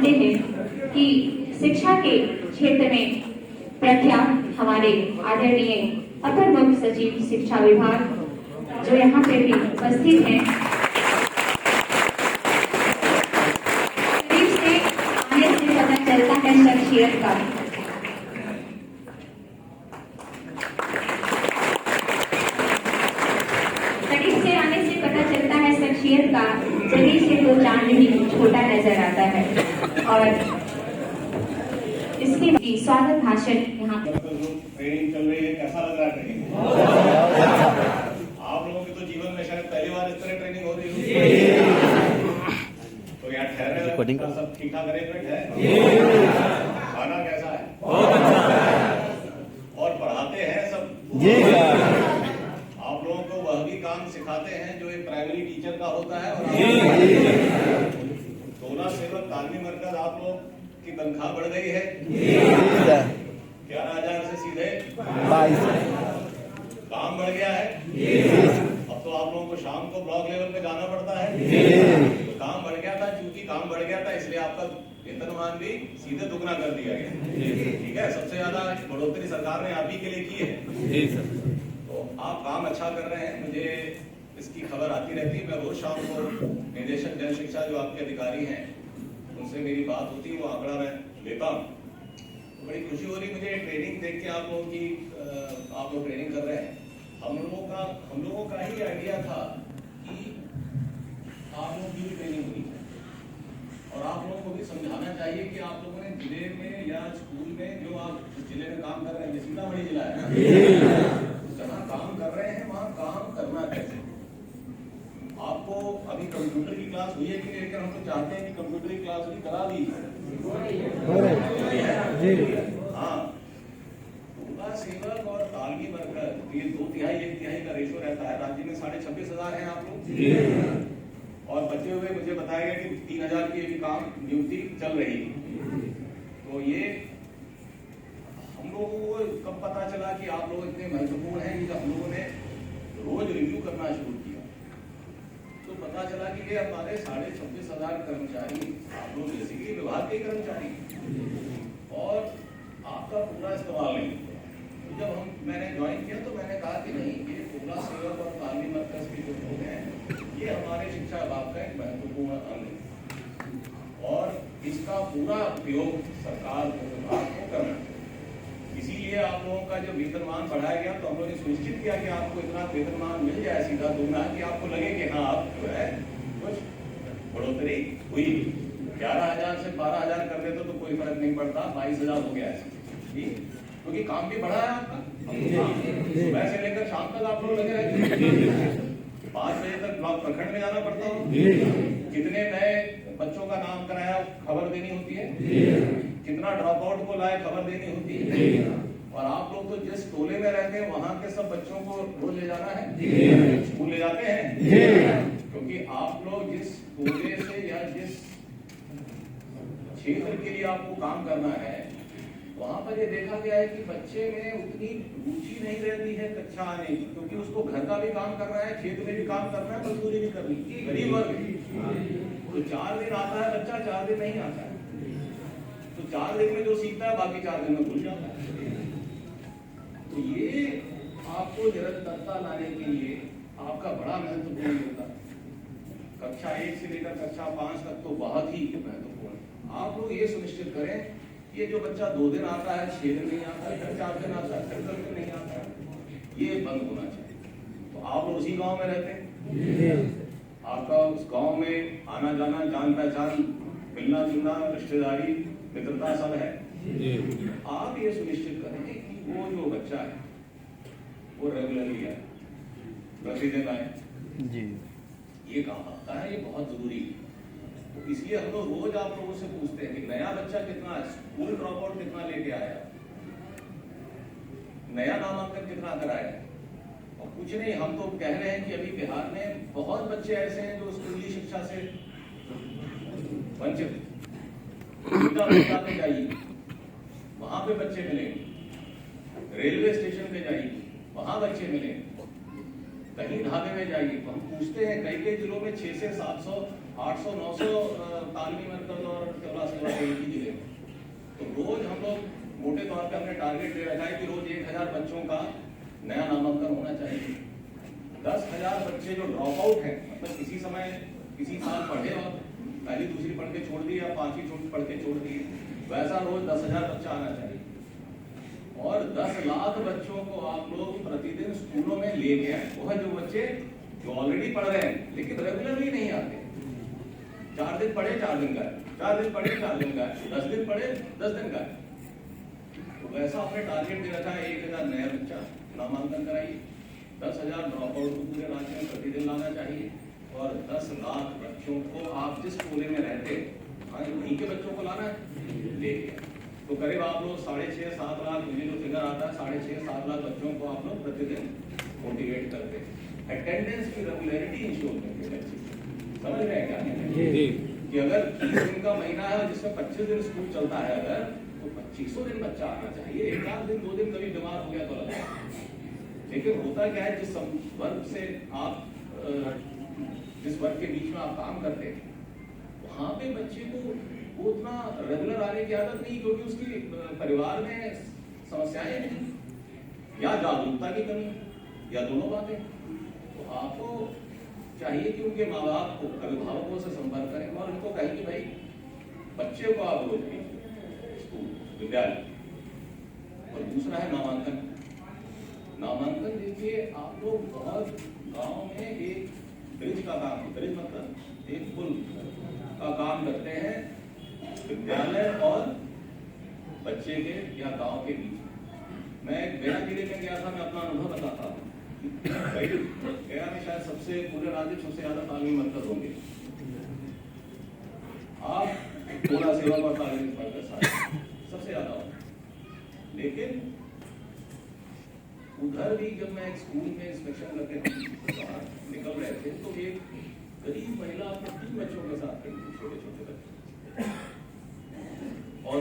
समझते हैं कि शिक्षा के क्षेत्र में प्रख्यात हमारे आदरणीय अपर मुख्य सचिव शिक्षा विभाग जो यहाँ पे भी उपस्थित हैं, करीब से आने से पता चलता है शख्सियत का। करीब से आने से पता चलता है शख्सियत का, जल्दी से तो चांद ही छोटा नजर आता है। और इसके स्वागत भाषण यहाँ ट्रेनिंग चल रही है, कैसा लग रहा है ट्रेनिंग? आप लोगों की तो जीवन में शायद पहली बार इस तरह ट्रेनिंग हो रही है। तो यहाँ ठहरे सब ठीक ठाक अरेंजमेंट है? खाना कैसा है? और पढ़ाते हैं सब? आप लोगों को वह भी काम सिखाते हैं जो एक प्राइमरी टीचर का होता है? और 16 सेवक तालीमी मरकज आप लोग की तनख्वाह बढ़ गई है 11,000 से सीधे 22। काम बढ़ गया है। अब तो आप लोगों को शाम को ब्लॉक लेवल पे जाना पड़ता है। तो काम बढ़ गया था, चूंकि काम बढ़ गया था इसलिए आपका वेतनमान भी सीधे दुगना कर दिया गया। ठीक है, सबसे ज्यादा बढ़ोतरी सरकार ने आप ही के लिए की है। तो आप काम अच्छा कर रहे हैं, मुझे इसकी खबर आती रहती है। मैं रोज शाम को निदेशक जन शिक्षा जो आपके अधिकारी हैं उनसे मेरी बात होती है, वो आंकड़ा मैं लेता हूँ। तो बड़ी खुशी हो रही मुझे ट्रेनिंग देख के, आप लोगों की आप लोग ट्रेनिंग कर रहे हैं। हम लोगों का ही आइडिया था कि आप लोगों की भी ट्रेनिंग होनी चाहिए और आप लोगों को भी समझाना चाहिए कि आप लोगों ने जिले में या स्कूल में जो आप जिले में काम कर रहे हैं, सीतामढ़ी जिला है ना, जहाँ काम कर रहे हैं वहाँ काम करना कैसे। आपको अभी कंप्यूटर की क्लास हुई है कि नहीं? लेकिन हम तो चाहते हैं कि कंप्यूटर की क्लास भी करा दी। हाँ, पूरा सेवक और तालीमी मरकज ये 2/3 1/3 का रेशो रहता है। राज्य में 26,500 हैं आप लोग और बचे हुए मुझे बताया गया कि 3,000 की भी काम नियुक्ति चल रही है। तो ये हम लोगों को कब पता चला कि आप लोग इतने महत्वपूर्ण हैं कि हम लोगों ने रोज रिव्यू करना शुरू किया तो पता चला कि ये हमारे 26,500 कर्मचारी आप लोग जैसे कि विभाग के कर्मचारी और आपका पूरा इस्तेमाल नहीं हुआ। तो जब मैंने ज्वाइन किया तो मैंने कहा कि नहीं, ये पूरा सेवक और तालीमी मरकज के जो लोग हैं ये हमारे शिक्षा विभाग का एक महत्वपूर्ण अंग है और इसका पूरा उपयोग सरकार को विभाग को करना चाहिए। इसीलिए आप लोगों का जो वेतनमान बढ़ाया गया तो हम लोगों ने सुनिश्चित किया कि आपको इतना वेतनमान मिल जाए सीधा दुगना कि आपको लगे कि हाँ आप जो है कुछ बढ़ोतरी हुई। 11,000 से 12,000 कर देते तो कोई फर्क नहीं पड़ता, 22,000 हो गया है क्योंकि काम भी बढ़ा है आपका। सुबह से लेकर शाम तक आप लोग लगे रहते 5 बजे तक ब्लॉक प्रखंड में जाना पड़ता हो। कितने नए बच्चों का नाम कराया खबर देनी होती है, कितना ड्रॉप आउट को लाए खबर देनी होती है। और आप लोग तो जिस टोले में रहते हैं वहां के सब बच्चों को रोज ले जाना है, स्कूल ले जाते हैं क्योंकि आप लोग जिस टोले से या जिस क्षेत्र के लिए आपको काम करना है वहां पर ये देखा गया है कि बच्चे में उतनी रुचि नहीं रहती है कक्षा आने की, क्योंकि उसको घर का भी काम करना है, खेत में भी काम करना है, मजदूरी भी करनी है, गरीब वर्ग। तो 4 दिन आता है बच्चा, 4 दिन नहीं आता है। तो 4 दिन में जो सीखता है बाकी 4 दिन में भूल जाता है। तो ये आपको निरंतरता लाने के लिए आपका बड़ा महत्वपूर्ण योगदान। कक्षा 1 से लेकर कक्षा 5 तक तो बहुत ही महत्वपूर्ण। आप लोग ये सुनिश्चित करें ये जो बच्चा 2 दिन आता है, 6 दिन नहीं आता है, फिर 4 दिन आता है, फिर 10 दिन नहीं आता है, ये बंद होना चाहिए। तो आप लोग उसी गांव में रहते हैं, आपका उस गांव में आना जाना, जान पहचान, मिलना जुलना, रिश्तेदारी, मित्रता सब है। आप ये सुनिश्चित करें कि वो जो बच्चा है वो रेगुलरली आए, प्रतिदिन आए। ये काम आता है, ये बहुत जरूरी है। तो इसलिए हम लोग रोज आप लोगों से पूछते हैं कि नया बच्चा कितना, स्कूल ड्रॉप आउट कितना लेके आया, नया नामांकन कितना कराया। और कुछ नहीं, हम तो कह रहे हैं कि अभी बिहार में बहुत बच्चे ऐसे हैं जो स्कूली शिक्षा से वंचित। पे जाइए वहां पे बच्चे मिलेंगे, रेलवे स्टेशन पे जाइए वहां बच्चे मिलेंगे, कहीं ढाबे में जाइए तो हम पूछते हैं कई कई जिलों में 600 से 700 800 900 तालमी मरकज और टोला सेवा के एक ही जिले में। तो रोज हम लोग मोटे तौर पे हमने टारगेट दे रखा है कि रोज 1000 बच्चों का नया नामांकन होना चाहिए। 10,000 बच्चे जो ड्रॉप आउट हैं, मतलब किसी समय किसी साल पढ़े और पहली दूसरी पढ़ के छोड़ दी या पांचवी पढ़ के छोड़ दी, वैसा रोज 10,000 बच्चा आना चाहिए। और 10 लाख बच्चों को आप लोग प्रतिदिन स्कूलों में लेके आए। वो है जो बच्चे जो ऑलरेडी पढ़ रहे हैं लेकिन रेगुलरली नहीं आते। 4 दिन पढ़े 4 दिन का, 4 दिन पढ़े 4 दिन का, 10 दिन पढ़े 10 दिन का। तो वैसा आपने टारगेट दे रखा है 1000 नया बच्चा नामांकन कराइए, 10,000 ड्रॉप आउट को पूरे राज्य में प्रतिदिन लाना चाहिए और 10 लाख बच्चों को आप जिस टोले में रहते वहीं के बच्चों को लाना है लेके। तो करीब आप लोग 6.5-7 लाख, मुझे जो फिगर आता है 6.5-7 लाख बच्चों को आप लोग प्रतिदिन मोटिवेट करते हैं। अटेंडेंस की रेगुलरिटी इंश्योर करके, समझ रहे हैं क्या कि अगर 30 दिन का महीना है जिसमें 25 दिन स्कूल चलता है अगर, तो 2500 दिन बच्चा आना चाहिए। एक आध दिन 2 दिन कभी बीमार हो गया तो लगा। लेकिन होता क्या है, जिस वर्ग से आप जिस वर्ग के बीच में आप काम करते हैं वहां पे बच्चे को वो उतना रेगुलर आने की आदत नहीं, क्योंकि उसकी परिवार में समस्याएं नहीं या जागरूकता की कमी या दोनों बातें। तो आपको चाहिए कि उनके माँ बाप को, अभिभावकों से संपर्क करें और उनको कहें कि भाई बच्चे को आप रोज स्कूल विद्यालय। और दूसरा है नामांकन। नामांकन देखिए, आप लोग बहुत गांव में एक ब्रिज का काम, ब्रिज मतलब एक पुल का काम करते हैं विद्यालय और बच्चे के या गांव के बीच। मैं गया जिले में गया था, मैं अपना अनुभव बताता हूँ। गया में शायद सबसे पूरे राज्य में सबसे ज्यादा तालीमी मरकज होंगे। आप टोला सेवा और तालीमी मरकज सबसे ज्यादा होंगे। लेकिन उधर भी जब मैं एक स्कूल में इंस्पेक्शन करके निकल रहे थे तो एक गरीब महिला अपने 3 बच्चों के साथ खड़ी थी, छोटे छोटे बच्चे। और